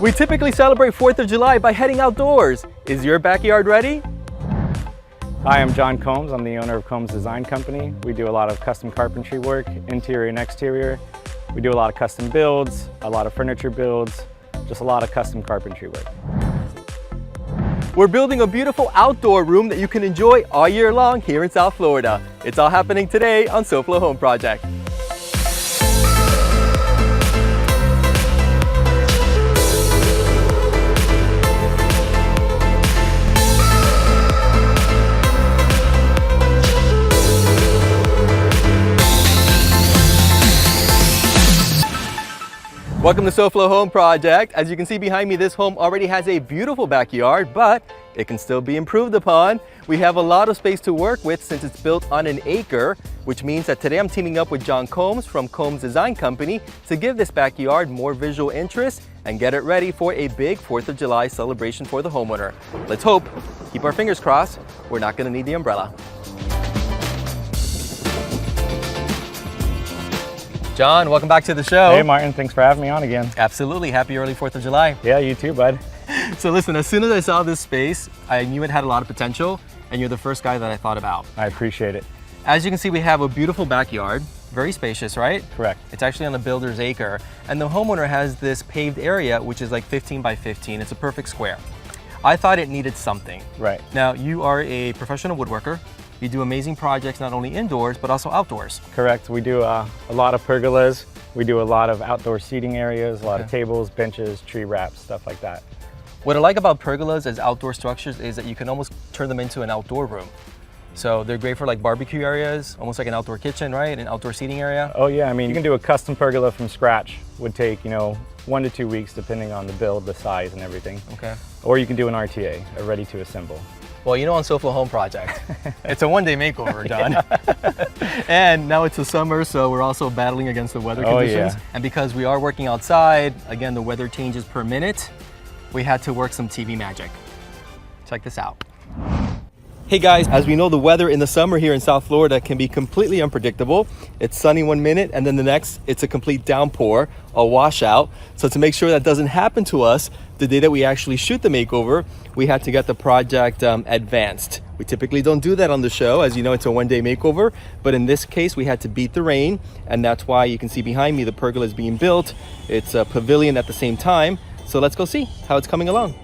We typically celebrate 4th of July by heading outdoors. Is your backyard ready? Hi, I'm John Combs. I'm the owner of Combs Design Company. We do a lot of custom carpentry work, interior and exterior. We do a lot of custom builds, a lot of furniture builds, just a lot of custom carpentry work. We're building a beautiful outdoor room that you can enjoy all year long here in South Florida. It's all happening today on SoFlo Home Project. Welcome to SoFlo Home Project. As you can see behind me, this home already has a beautiful backyard, but it can still be improved upon. We have a lot of space to work with since it's built on an acre, which means that today I'm teaming up with John Combs from Combs Design Company to give this backyard more visual interest and get it ready for a big 4th of July celebration for the homeowner. Let's hope, keep our fingers crossed, we're not gonna need the umbrella. John, welcome back to the show. Hey Martin, thanks for having me on again. Absolutely, happy early 4th of July. Yeah, you too, bud. So listen, as soon as I saw this space, I knew it had a lot of potential, and you're the first guy that I thought about. I appreciate it. As you can see, we have a beautiful backyard, very spacious, right? Correct. It's actually on a builder's acre, and the homeowner has this paved area, which is like 15 by 15. It's a perfect square. I thought it needed something. Right. Now, you are a professional woodworker. You do amazing projects, not only indoors, but also outdoors. Correct. We do a lot of pergolas. We do a lot of outdoor seating areas, a lot of tables, benches, tree wraps, stuff like that. What I like about pergolas as outdoor structures is that you can almost turn them into an outdoor room. So they're great for like barbecue areas, almost like an outdoor kitchen, right? An outdoor seating area. Oh yeah, I mean, you can do a custom pergola from scratch. Would take, 1 to 2 weeks depending on the build, the size and everything. Okay. Or you can do an RTA, a ready to assemble. Well, on SoFlo Home Project, it's a one-day makeover, John. And now it's the summer, so we're also battling against the weather conditions. Yeah. And because we are working outside, again, the weather changes per minute, we had to work some TV magic. Check this out. Hey guys, as we know, the weather in the summer here in South Florida can be completely unpredictable. It's sunny 1 minute and then the next, it's a complete downpour, a washout. So to make sure that doesn't happen to us, the day that we actually shoot the makeover, we had to get the project advanced. We typically don't do that on the show. As you know, it's a one-day makeover, but in this case, we had to beat the rain, and that's why you can see behind me, the pergola is being built. It's a pavilion at the same time. So let's go see how it's coming along.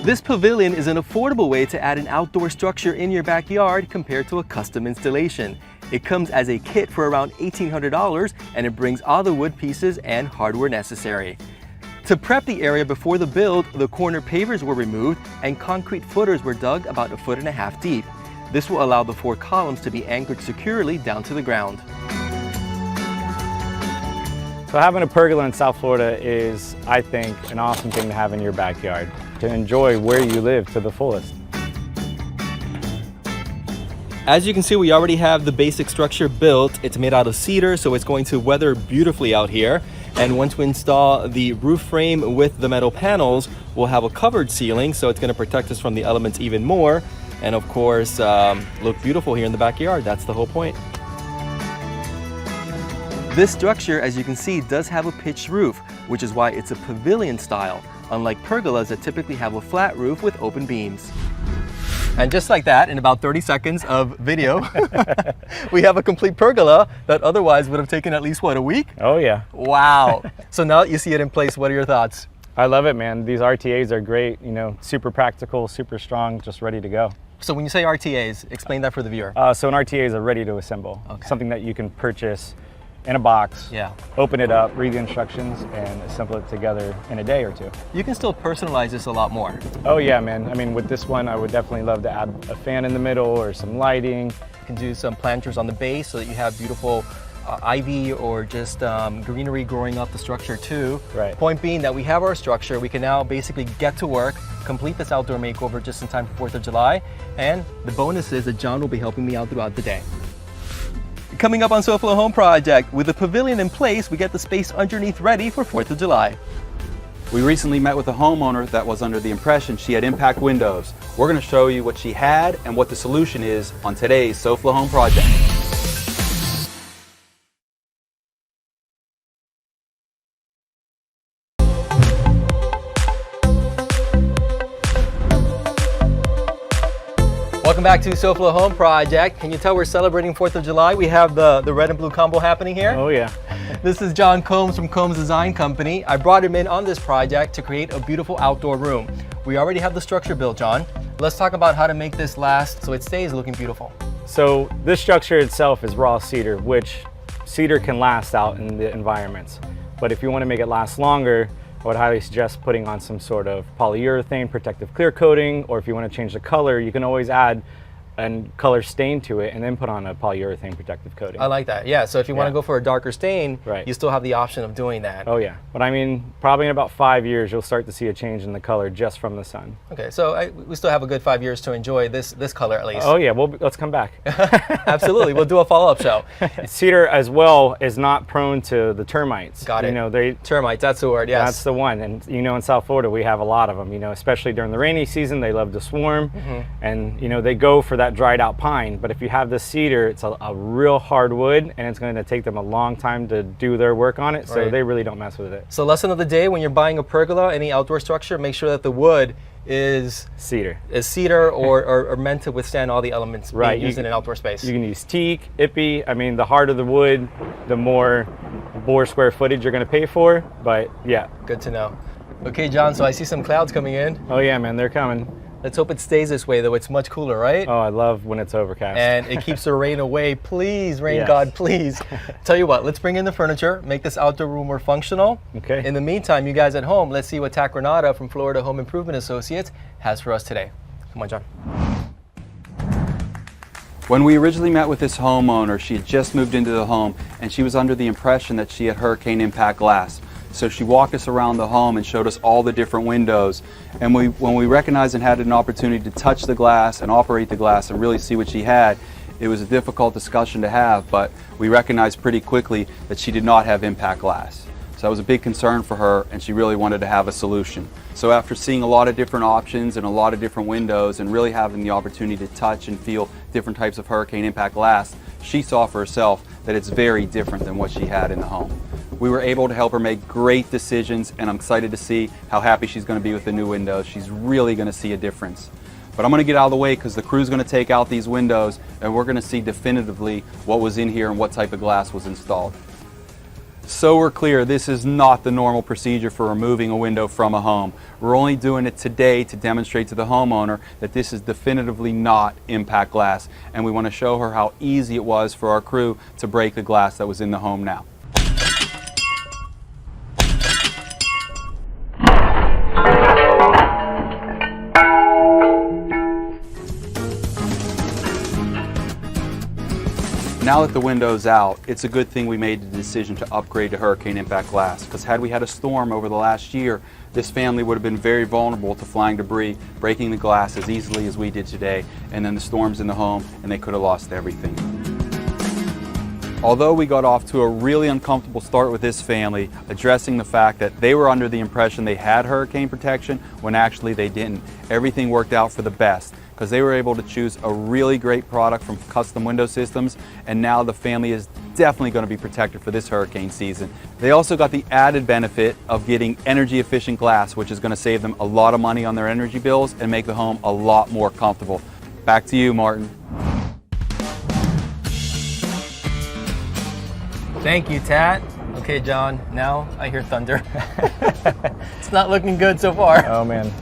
This pavilion is an affordable way to add an outdoor structure in your backyard compared to a custom installation. It comes as a kit for around $1,800 and it brings all the wood pieces and hardware necessary. To prep the area before the build, the corner pavers were removed and concrete footers were dug about 1.5 feet deep. This will allow the 4 columns to be anchored securely down to the ground. So having a pergola in South Florida is, I think, an awesome thing to have in your backyard, to enjoy where you live to the fullest. As you can see, we already have the basic structure built. It's made out of cedar, so it's going to weather beautifully out here. And once we install the roof frame with the metal panels, we'll have a covered ceiling, so it's going to protect us from the elements even more. And of course, look beautiful here in the backyard. That's the whole point. This structure, as you can see, does have a pitched roof, which is why it's a pavilion style, unlike pergolas that typically have a flat roof with open beams. And just like that, in about 30 seconds of video, we have a complete pergola that otherwise would have taken at least, what, a week? Oh yeah. Wow. So now that you see it in place, what are your thoughts? I love it, man. These RTAs are great, super practical, super strong, just ready to go. So when you say RTAs, explain that for the viewer. So an RTA is a ready to assemble, something that you can purchase in a box, open it up, read the instructions, and assemble it together in a day or two. You can still personalize this a lot more. Oh yeah, man. I mean, with this one, I would definitely love to add a fan in the middle or some lighting. You can do some planters on the base so that you have beautiful ivy or just greenery growing up the structure too. Right. Point being that we have our structure, we can now basically get to work, complete this outdoor makeover just in time for 4th of July, and the bonus is that John will be helping me out throughout the day. Coming up on SoFlo Home Project, with the pavilion in place, we get the space underneath ready for 4th of July. We recently met with a homeowner that was under the impression she had impact windows. We're going to show you what she had and what the solution is on today's SoFlo Home Project. Welcome back to SoFlo Home Project. Can you tell we're celebrating 4th of July? We have the red and blue combo happening here. Oh yeah. This is John Combs from Combs Design Company. I brought him in on this project to create a beautiful outdoor room. We already have the structure built, John. Let's talk about how to make this last so it stays looking beautiful. So this structure itself is raw cedar, which cedar can last out in the environments. But if you want to make it last longer, I would highly suggest putting on some sort of polyurethane protective clear coating, or if you want to change the color, you can always add a color stain to it and then put on a polyurethane protective coating. I like that. Yeah, so if you want to go for a darker stain, right, you still have the option of doing that. Oh yeah, but I mean, probably in about 5 years, you'll start to see a change in the color just from the sun. Okay, so we still have a good 5 years to enjoy this color at least. Oh yeah, well, let's come back. Absolutely, we'll do a follow-up show. Cedar as well is not prone to the termites. Got it. You know, termites, that's the word, yes. That's the one, and you know, in South Florida, we have a lot of them, you know, especially during the rainy season, they love to swarm, and you know, they go for that dried out pine. But if you have this cedar, it's a real hard wood, and it's going to take them a long time to do their work on it, so they really don't mess with it. So lesson of the day, when you're buying a pergola, any outdoor structure, make sure that the wood is cedar or meant to withstand all the elements being used in an outdoor space. You can use teak, ippy. I mean, the harder the wood, the more bore square footage you're going to pay for, but yeah. Good to know. Okay, John, so I see some clouds coming in. Oh yeah, man, they're coming. Let's hope it stays this way, though. It's much cooler, right? Oh, I love when it's overcast. And it keeps the rain away. Please, rain God, please. Tell you what, let's bring in the furniture, make this outdoor room more functional. Okay. In the meantime, you guys at home, let's see what Tac Renata from Florida Home Improvement Associates has for us today. Come on, John. When we originally met with this homeowner, she had just moved into the home and she was under the impression that she had hurricane impact glass. So she walked us around the home and showed us all the different windows. And when we recognized and had an opportunity to touch the glass and operate the glass and really see what she had, it was a difficult discussion to have, but we recognized pretty quickly that she did not have impact glass. So that was a big concern for her, and she really wanted to have a solution. So after seeing a lot of different options and a lot of different windows and really having the opportunity to touch and feel different types of hurricane impact glass, she saw for herself that it's very different than what she had in the home. We were able to help her make great decisions, and I'm excited to see how happy she's going to be with the new windows. She's really going to see a difference. But I'm going to get out of the way because the crew's going to take out these windows and we're going to see definitively what was in here and what type of glass was installed. So we're clear, this is not the normal procedure for removing a window from a home. We're only doing it today to demonstrate to the homeowner that this is definitively not impact glass, and we want to show her how easy it was for our crew to break the glass that was in the home now. Now that the window's out, it's a good thing we made the decision to upgrade to hurricane impact glass, because had we had a storm over the last year, this family would have been very vulnerable to flying debris, breaking the glass as easily as we did today, and then the storms in the home, and they could have lost everything. Although we got off to a really uncomfortable start with this family, addressing the fact that they were under the impression they had hurricane protection when actually they didn't, everything worked out for the best, because they were able to choose a really great product from Custom Window Systems, and now the family is definitely going to be protected for this hurricane season. They also got the added benefit of getting energy efficient glass, which is going to save them a lot of money on their energy bills and make the home a lot more comfortable. Back to you, Martin. Thank you, Tat. Okay, John, now I hear thunder. It's not looking good so far. Oh man.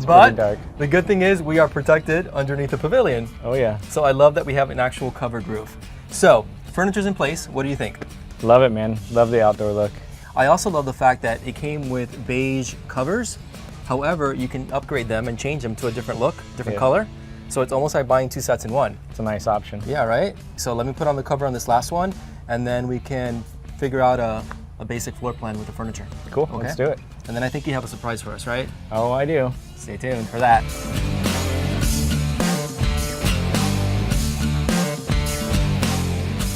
But dark. The good thing is we are protected underneath the pavilion. Oh yeah. So I love that we have an actual covered roof. So, furniture's in place. What do you think? Love it, man. Love the outdoor look. I also love the fact that it came with beige covers. However, you can upgrade them and change them to a different look, different color. So it's almost like buying two sets in one. It's a nice option. Yeah, right? So let me put on the cover on this last one, and then we can figure out a basic floor plan with the furniture. Cool, let's do it. And then I think you have a surprise for us, right? Oh, I do. Stay tuned for that.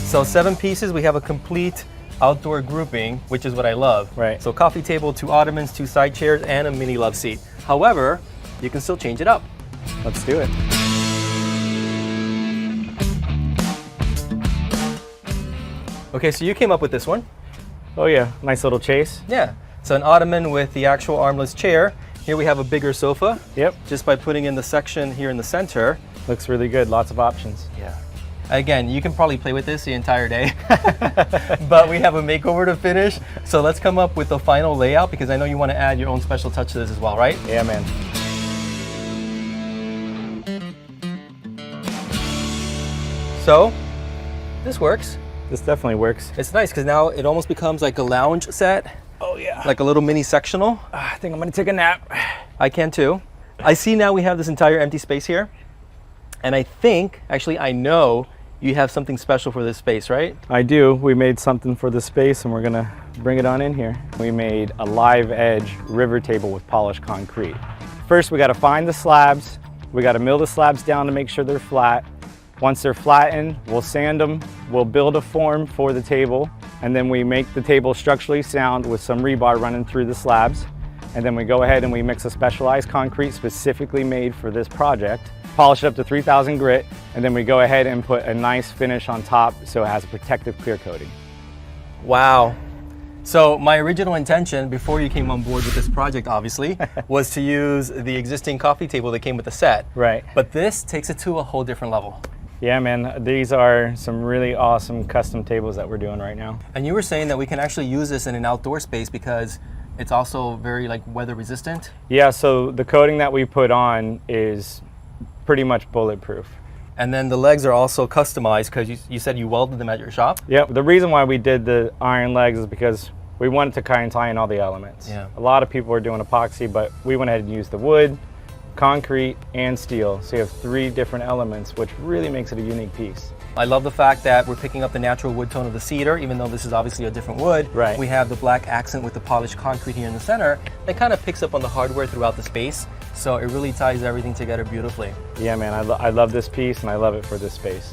So 7 pieces, we have a complete outdoor grouping, which is what I love. Right. So coffee table, 2 ottomans, 2 side chairs, and a mini love seat. However, you can still change it up. Let's do it. Okay, so you came up with this one. Oh yeah, nice little chase. Yeah, so an ottoman with the actual armless chair, Here we have a bigger sofa. Yep. Just by putting in the section here in the center. Looks really good, lots of options. Yeah. Again, you can probably play with this the entire day, but we have a makeover to finish. So let's come up with the final layout because I know you want to add your own special touch to this as well, right? Yeah, man. So this works. This definitely works. It's nice because now it almost becomes like a lounge set. Oh yeah. Like a little mini sectional. I think I'm gonna take a nap. I can too. I see now we have this entire empty space here. And I think, actually I know, you have something special for this space, right? I do. We made something for the space and we're gonna bring it on in here. We made a live edge river table with polished concrete. First, we gotta find the slabs. We gotta mill the slabs down to make sure they're flat. Once they're flattened, we'll sand them. We'll build a form for the table. And then we make the table structurally sound with some rebar running through the slabs. And then we go ahead and we mix a specialized concrete specifically made for this project. Polish it up to 3000 grit, and then we go ahead and put a nice finish on top so it has a protective clear coating. Wow. So my original intention before you came on board with this project, obviously, was to use the existing coffee table that came with the set. Right. But this takes it to a whole different level. Yeah, man, these are some really awesome custom tables that we're doing right now. And you were saying that we can actually use this in an outdoor space because it's also very like weather resistant. Yeah, so the coating that we put on is pretty much bulletproof. And then the legs are also customized because you said you welded them at your shop? Yep, the reason why we did the iron legs is because we wanted to kind of tie in all the elements. Yeah. A lot of people are doing epoxy, but we went ahead and used the wood, concrete, and steel. So you have 3 different elements, which really makes it a unique piece. I love the fact that we're picking up the natural wood tone of the cedar, even though this is obviously a different wood. Right. We have the black accent with the polished concrete here in the center that kind of picks up on the hardware throughout the space. So it really ties everything together beautifully. Yeah, man, I love this piece and I love it for this space.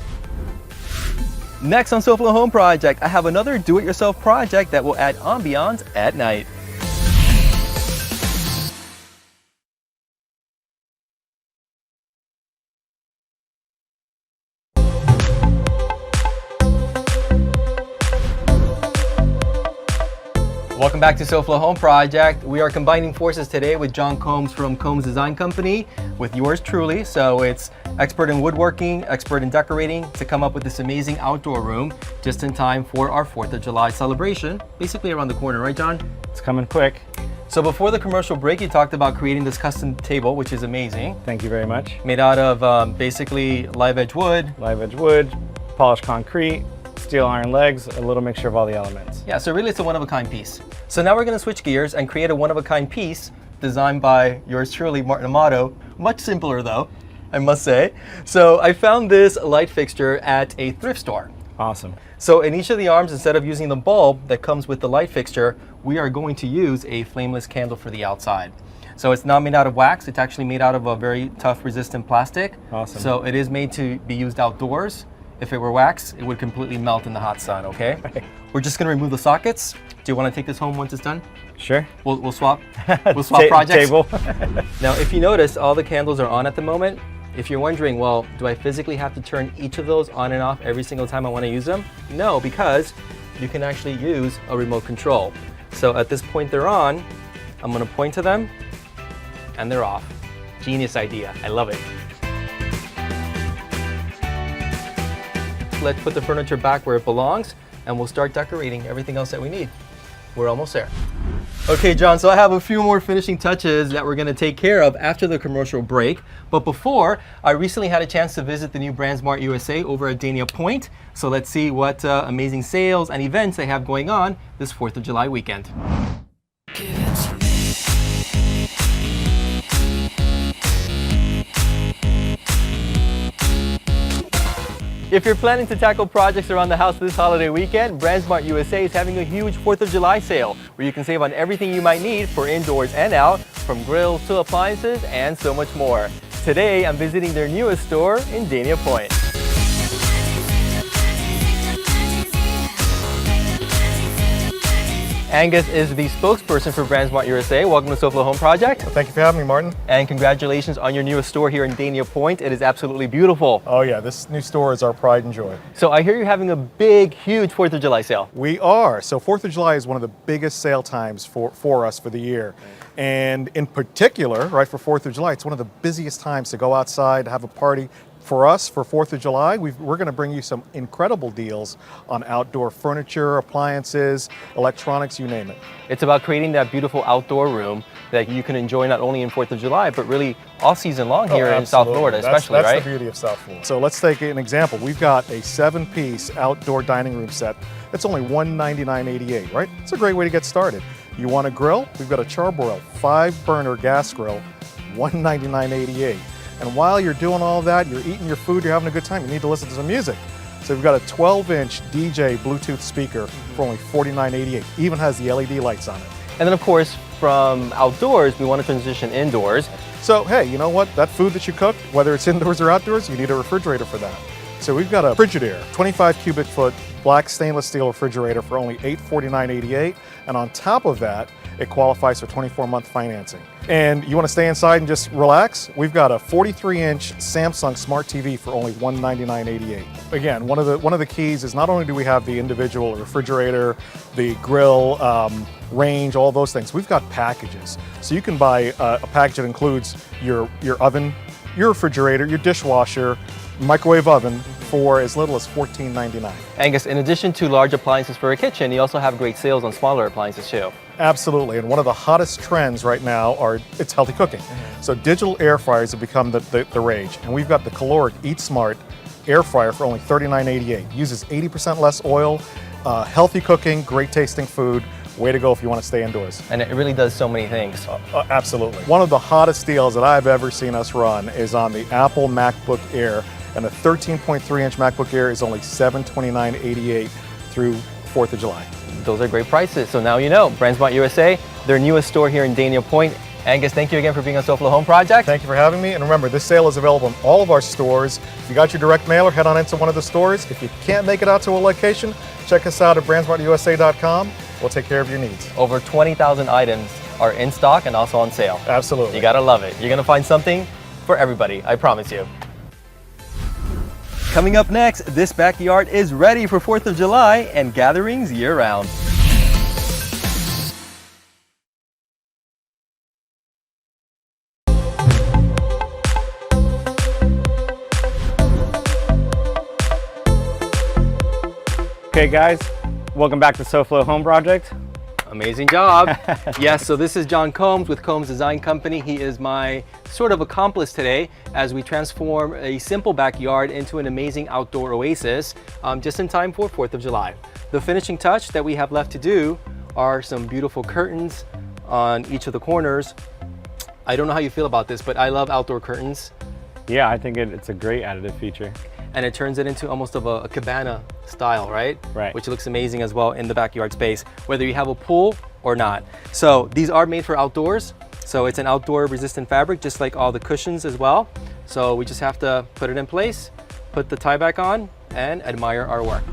Next on SoFlo Home Project, I have another do-it-yourself project that will add ambiance at night. Welcome back to SoFlo Home Project. We are combining forces today with John Combs from Combs Design Company with yours truly. So it's expert in woodworking, expert in decorating to come up with this amazing outdoor room just in time for our 4th of July celebration, basically around the corner, right, John? It's coming quick. So before the commercial break, you talked about creating this custom table, which is amazing. Thank you very much. Made out of basically live edge wood. Live edge wood, polished concrete, steel iron legs, a little mixture of all the elements. Yeah, so really it's a one-of-a-kind piece. So now we're going to switch gears and create a one-of-a-kind piece designed by yours truly, Martin Amado. Much simpler though, I must say. So I found this light fixture at a thrift store. Awesome. So in each of the arms, instead of using the bulb that comes with the light fixture, we are going to use a flameless candle for the outside. So it's not made out of wax, it's actually made out of a very tough resistant plastic. Awesome. So it is made to be used outdoors. If it were wax, it would completely melt in the hot sun, okay? We're just gonna remove the sockets. Do you wanna take this home once it's done? Sure. We'll swap projects. Table. Now, if you notice, all the candles are on at the moment. If you're wondering, well, do I physically have to turn each of those on and off every single time I wanna use them? No, because you can actually use a remote control. So at this point they're on, I'm gonna point to them, and they're off. Genius idea, I love it. Let's put the furniture back where it belongs and we'll start decorating everything else that we need. We're almost there. Okay, John, so I have a few more finishing touches that we're gonna take care of after the commercial break. But before, I recently had a chance to visit the new BrandSmart USA over at Dania Point. So let's see what amazing sales and events they have going on this 4th of July weekend. If you're planning to tackle projects around the house this holiday weekend, BrandSmart USA is having a huge 4th of July sale where you can save on everything you might need for indoors and out, from grills to appliances and so much more. Today, I'm visiting their newest store in Dania Point. Angus is the spokesperson for BrandsMart USA. Welcome to SoFlo Home Project. Well, thank you for having me, Martin. And congratulations on your newest store here in Dania Point. It is absolutely beautiful. Oh yeah, this new store is our pride and joy. So I hear you're having a big, huge 4th of July sale. We are. So 4th of July is one of the biggest sale times for us for the year. And in particular, right, for 4th of July, it's one of the busiest times to go outside, have a party. For us, for 4th of July, we're going to bring you some incredible deals on outdoor furniture, appliances, electronics, you name it. It's about creating that beautiful outdoor room that you can enjoy not only in 4th of July, but really all season long here in South Florida, especially, that's right? That's the beauty of South Florida. So let's take an example. We've got a 7-piece outdoor dining room set. It's only $199.88, right? It's a great way to get started. You want a grill? We've got a Charbroil 5-burner gas grill, $199.88. And while you're doing all that, you're eating your food, you're having a good time, you need to listen to some music. So we've got a 12-inch DJ Bluetooth speaker for only $49.88. Even has the LED lights on it. And then of course, from outdoors, we want to transition indoors. So hey, you know what? That food that you cook, whether it's indoors or outdoors, you need a refrigerator for that. So we've got a Frigidaire, 25 cubic foot black stainless steel refrigerator for only $849.88. And on top of that, it qualifies for 24-month financing. And you want to stay inside and just relax? We've got a 43-inch Samsung Smart TV for only $199.88. Again, one of the keys is not only do we have the individual refrigerator, the grill, range, all those things, we've got packages. So you can buy a package that includes your oven, your refrigerator, your dishwasher, microwave oven for as little as $14.99. Angus, in addition to large appliances for a kitchen, you also have great sales on smaller appliances too. Absolutely, and one of the hottest trends right now it's healthy cooking. So digital air fryers have become the rage, and we've got the caloric Eat Smart air fryer for only $39.88. Uses 80% less oil, healthy cooking, great tasting food. Way to go if you want to stay indoors. And it really does so many things. Absolutely. One of the hottest deals that I've ever seen us run is on the Apple MacBook Air, and the 13.3-inch MacBook Air is only $729.88 through 4th of July. Those are great prices. So now you know, BrandsMart USA, their newest store here in Dania Point. Angus, thank you again for being on SoFlo Home Project. Thank you for having me. And remember, this sale is available in all of our stores. If you got your direct mailer, head on into one of the stores. If you can't make it out to a location, check us out at brandsmartusa.com. We'll take care of your needs. Over 20,000 items are in stock and also on sale. Absolutely. You gotta love it. You're gonna find something for everybody, I promise you. Coming up next, this backyard is ready for 4th of July and gatherings year-round. Okay guys, welcome back to SoFlo Home Project. Amazing job. Yes, so this is John Combs with Combs Design Company. He is my sort of accomplice today as we transform a simple backyard into an amazing outdoor oasis just in time for 4th of July. The finishing touch that we have left to do are some beautiful curtains on each of the corners. I don't know how you feel about this, but I love outdoor curtains. Yeah, I think it's a great additive feature. And it turns it into almost of a cabana style, right? Right. Which looks amazing as well in the backyard space, whether you have a pool or not. So these are made for outdoors. So it's an outdoor resistant fabric, just like all the cushions as well. So we just have to put it in place, put the tie back on, and admire our work.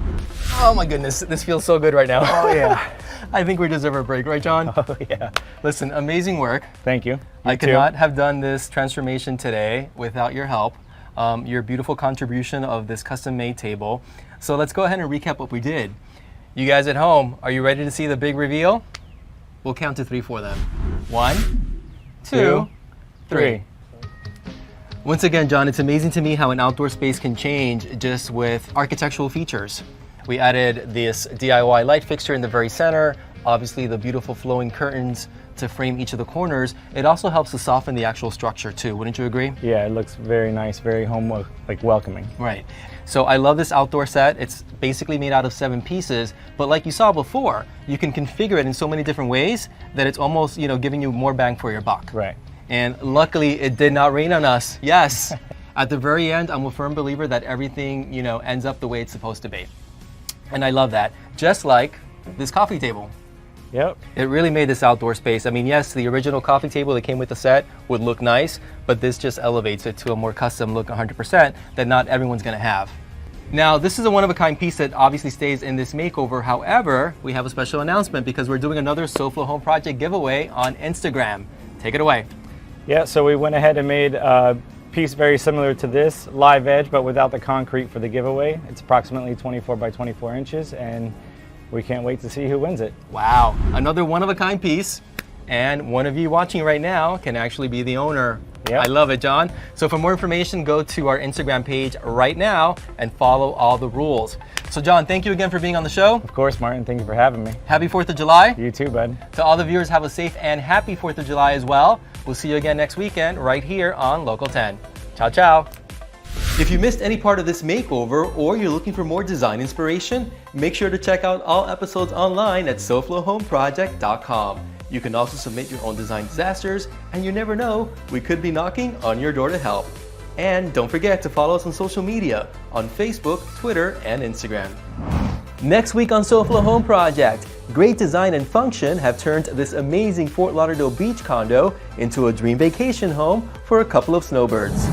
Oh my goodness, this feels so good right now. Oh yeah. I think we deserve a break, right, John? Oh yeah. Listen, amazing work. Thank you. I could not have done this transformation today without your help. Your beautiful contribution of this custom-made table. So let's go ahead and recap what we did. You guys at home, are you ready to see the big reveal? We'll count to 3 for them. 1, 2, 3. Once again, John, it's amazing to me how an outdoor space can change just with architectural features. We added this DIY light fixture in the very center, obviously the beautiful flowing curtains to frame each of the corners. It also helps to soften the actual structure too, wouldn't you agree? Yeah, it looks very nice, very welcoming. Right. So I love this outdoor set. It's basically made out of 7 pieces, but like you saw before, you can configure it in so many different ways that it's almost, giving you more bang for your buck. Right. And luckily it did not rain on us. Yes. At the very end, I'm a firm believer that everything, ends up the way it's supposed to be. And I love that. Just like this coffee table. Yep. It really made this outdoor space. I mean, yes, the original coffee table that came with the set would look nice, but this just elevates it to a more custom look 100% that not everyone's gonna have. Now, this is a one-of-a-kind piece that obviously stays in this makeover. However, we have a special announcement because we're doing another SoFlo Home Project giveaway on Instagram. Take it away. Yeah, so we went ahead and made a piece very similar to this, live edge, but without the concrete for the giveaway. It's approximately 24 by 24 inches, and we can't wait to see who wins it. Wow, another one-of-a-kind piece. And one of you watching right now can actually be the owner. Yep. I love it, John. So for more information, go to our Instagram page right now and follow all the rules. So John, thank you again for being on the show. Of course, Martin, thank you for having me. Happy 4th of July. You too, bud. To all the viewers, have a safe and happy 4th of July as well. We'll see you again next weekend right here on Local 10. Ciao, ciao. If you missed any part of this makeover or you're looking for more design inspiration, make sure to check out all episodes online at SoFloHomeProject.com. You can also submit your own design disasters, and you never know, we could be knocking on your door to help. And don't forget to follow us on social media on Facebook, Twitter, and Instagram. Next week on SoFlo Home Project, great design and function have turned this amazing Fort Lauderdale beach condo into a dream vacation home for a couple of snowbirds.